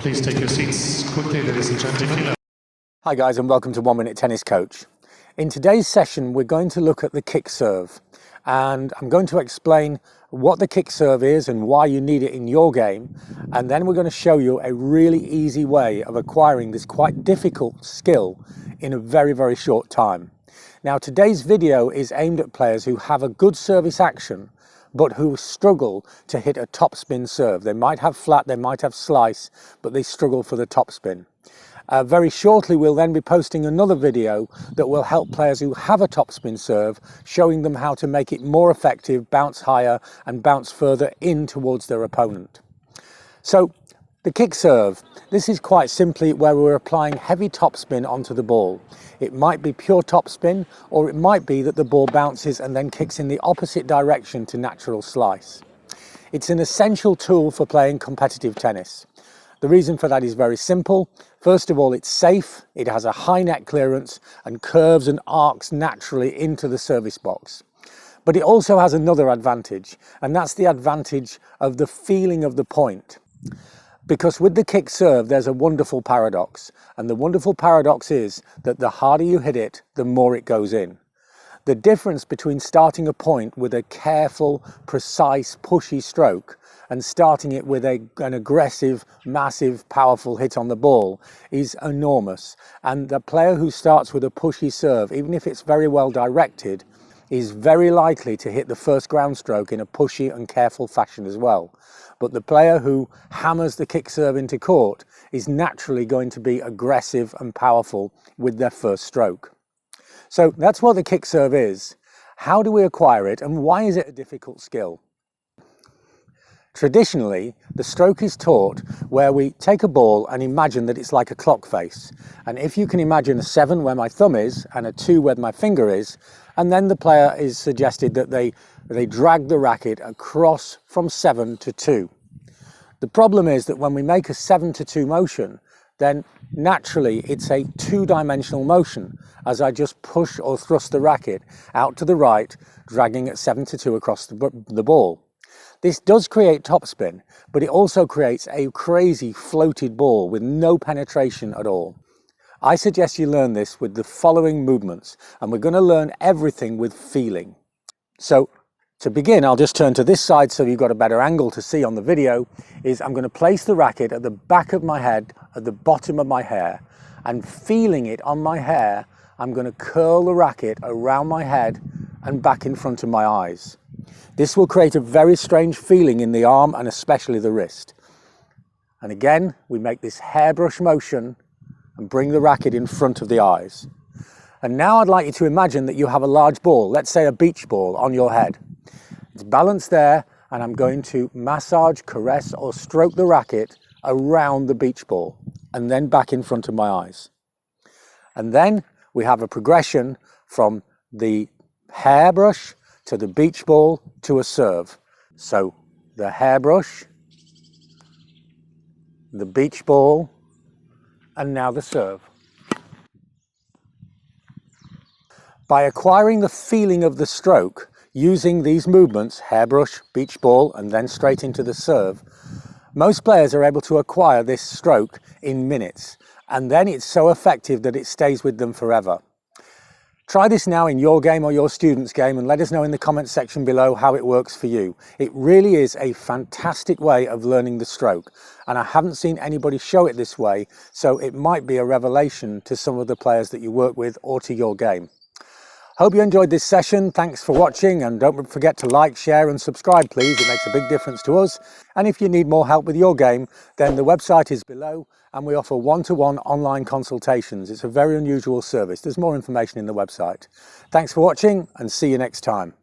Please take your seats quickly, ladies and gentlemen. Hi guys, and welcome to 1 Minute Tennis Coach. In today's session we're going to look at the kick serve, and I'm going to explain what the kick serve is and why you need it in your game, and then we're going to show you a really easy way of acquiring this quite difficult skill in a very short time. Now today's video is aimed at players who have a good service action but who struggle to hit a topspin serve. They might have flat, they might have slice, but they struggle for the topspin. Very shortly we'll then be posting another video that will help players who have a topspin serve, showing them how to make it more effective, bounce higher and bounce further in towards their opponent. So the kick serve, this is quite simply where we're applying heavy topspin onto the ball. It might be pure topspin, or it might be that the ball bounces and then kicks in the opposite direction to natural slice. It's an essential tool for playing competitive tennis. The reason for that is very simple. First of all, it's safe, it has a high net clearance and curves and arcs naturally into the service box. But it also has another advantage, and that's the advantage of the feeling of the point. Because with the kick serve there's a wonderful paradox, and the wonderful paradox is that the harder you hit it, the more it goes in. The difference between starting a point with a careful, precise, pushy stroke and starting it with an aggressive, massive, powerful hit on the ball is enormous. And the player who starts with a pushy serve, even if it's very well directed, is very likely to hit the first ground stroke in a pushy and careful fashion as well. But the player who hammers the kick serve into court is naturally going to be aggressive and powerful with their first stroke. So that's what the kick serve is. How do we acquire it, and why is it a difficult skill? Traditionally, the stroke is taught where we take a ball and imagine that it's like a clock face. And if you can imagine a 7 where my thumb is and a 2 where my finger is, and then the player is suggested that they drag the racket across from 7 to 2. The problem is that when we make a 7 to 2 motion, then naturally it's a two-dimensional motion as I just push or thrust the racket out to the right, dragging at 7 to 2 across the ball. This does create topspin, but it also creates a crazy floated ball with no penetration at all. I suggest you learn this with the following movements, and we're going to learn everything with feeling. So to begin, I'll just turn to this side so you've got a better angle to see on the video. I'm going to place the racket at the back of my head, at the bottom of my hair, and feeling it on my hair, I'm going to curl the racket around my head and back in front of my eyes. This will create a very strange feeling in the arm and especially the wrist. And again, we make this hairbrush motion and bring the racket in front of the eyes. And now I'd like you to imagine that you have a large ball, let's say a beach ball, on your head. It's balanced there, and I'm going to massage, caress or stroke the racket around the beach ball and then back in front of my eyes. And then we have a progression from the hairbrush to the beach ball to a serve. So the hairbrush, the beach ball, and now the serve. By acquiring the feeling of the stroke, using these movements, hairbrush, beach ball, and then straight into the serve, most players are able to acquire this stroke in minutes, and then it's so effective that it stays with them forever. Try this now in your game or your student's game and let us know in the comments section below how it works for you. It really is a fantastic way of learning the stroke, and I haven't seen anybody show it this way, so it might be a revelation to some of the players that you work with or to your game. Hope you enjoyed this session. Thanks for watching, and don't forget to like, share and subscribe please. It makes a big difference to us. And if you need more help with your game, then the website is below and we offer one-to-one online consultations. It's a very unusual service. There's more information in the website. Thanks for watching and see you next time.